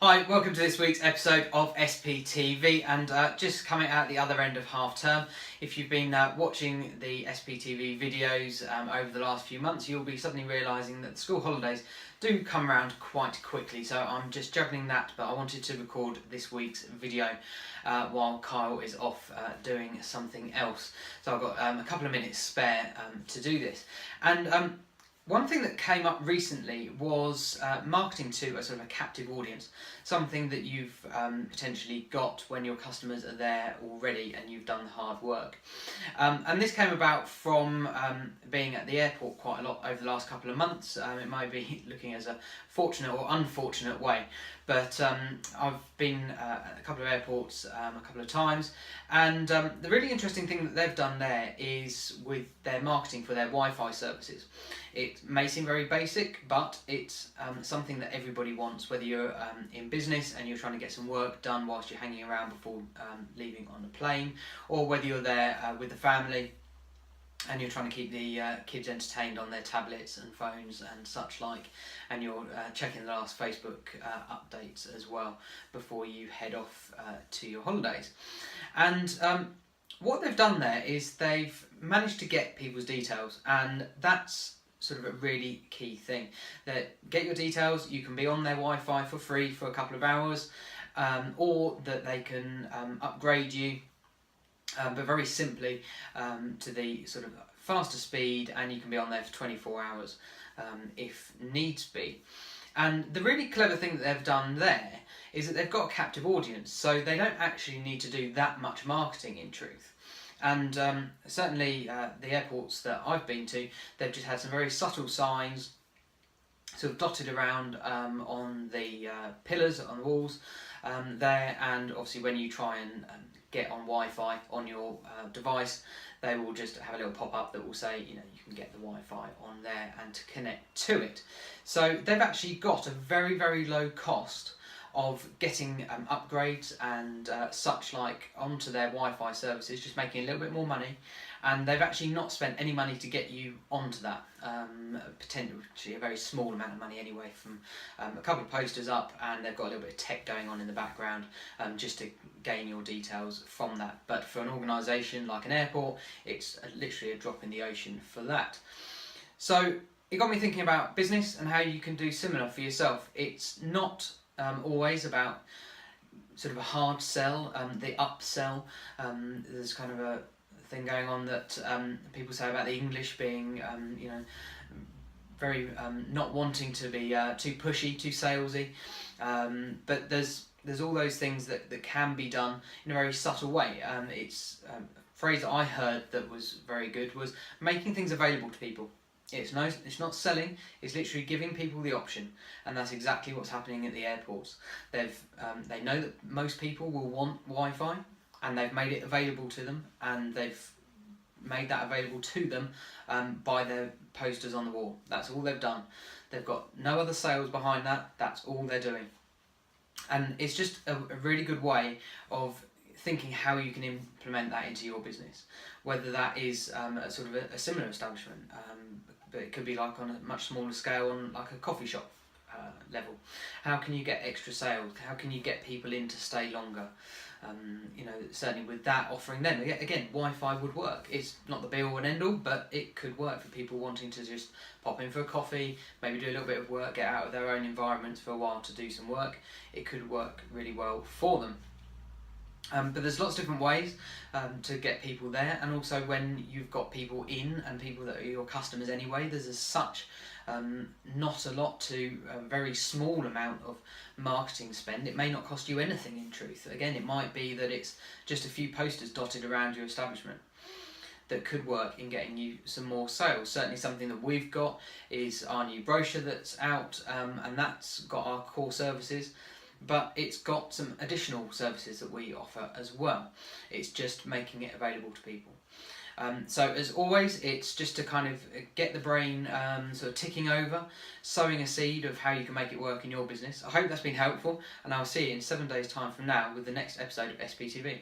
Hi, welcome to this week's episode of SPTV, and just coming out the other end of half term. If you've been watching the SPTV videos over the last few months, you'll be suddenly realising that the school holidays do come around quite quickly, so I'm just juggling that, but I wanted to record this week's video while Kyle is off doing something else. So I've got a couple of minutes spare to do this. And one thing that came up recently was marketing to a sort of a captive audience, something that you've potentially got when your customers are there already and you've done the hard work. And this came about from being at the airport quite a lot over the last couple of months. It might be looking as a fortunate or unfortunate way, but I've been at a couple of airports a couple of times, and the really interesting thing that they've done there is with their marketing for their Wi-Fi services. It may seem very basic, but it's something that everybody wants, whether you're in business and you're trying to get some work done whilst you're hanging around before leaving on a plane, or whether you're there with the family and you're trying to keep the kids entertained on their tablets and phones and such like, and you're checking the last Facebook updates as well before you head off to your holidays. And what they've done there is they've managed to get people's details, and that's sort of a really key thing. That get your details, you can be on their Wi-Fi for free for a couple of hours, or that they can upgrade you, but very simply to the sort of faster speed, and you can be on there for 24 hours if needs be. And the really clever thing that they've done there is that they've got a captive audience, so they don't actually need to do that much marketing in truth. And certainly the airports that I've been to, they've just had some very subtle signs sort of dotted around on the pillars, on the walls there, and obviously when you try and get on Wi-Fi on your device, they will just have a little pop-up that will say, you know, you can get the Wi-Fi on there and to connect to it. So they've actually got a very, very low cost of getting upgrades and such like onto their Wi-Fi services, just making a little bit more money, and they've actually not spent any money to get you onto that, potentially a very small amount of money anyway, from a couple of posters up, and they've got a little bit of tech going on in the background just to gain your details from that. But for an organisation like an airport, it's literally a drop in the ocean for that. So it got me thinking about business and how you can do similar for yourself. It's not always about sort of a hard sell, the upsell. There's kind of a thing going on that people say about the English being, very not wanting to be too pushy, too salesy. But there's all those things that can be done in a very subtle way. It's a phrase that I heard that was very good was making things available to people. It's not selling, it's literally giving people the option, and that's exactly what's happening at the airports. They know that most people will want Wi-Fi, and they've made it available to them, and they've made that available to them by their posters on the wall. That's all they've done. They've got no other sales behind that, that's all they're doing. And it's just a really good way of thinking how you can implement that into your business, whether that is a sort of a similar establishment, but it could be like on a much smaller scale, on like a coffee shop level. How can you get extra sales? How can you get people in to stay longer? Certainly with that offering, then again, Wi-Fi would work. It's not the be all and end all, but it could work for people wanting to just pop in for a coffee, maybe do a little bit of work, get out of their own environments for a while to do some work. It could work really well for them. But there's lots of different ways to get people there, and also when you've got people in and people that are your customers anyway, there's as such not a lot to a very small amount of marketing spend. It may not cost you anything in truth. Again, it might be that it's just a few posters dotted around your establishment that could work in getting you some more sales. Certainly something that we've got is our new brochure that's out, and that's got our core services, but it's got some additional services that we offer as well. It's just making it available to people. So as always, it's just to kind of get the brain sort of ticking over, sowing a seed of how you can make it work in your business. I hope that's been helpful, and I'll see you in 7 days' time from now with the next episode of SPTV.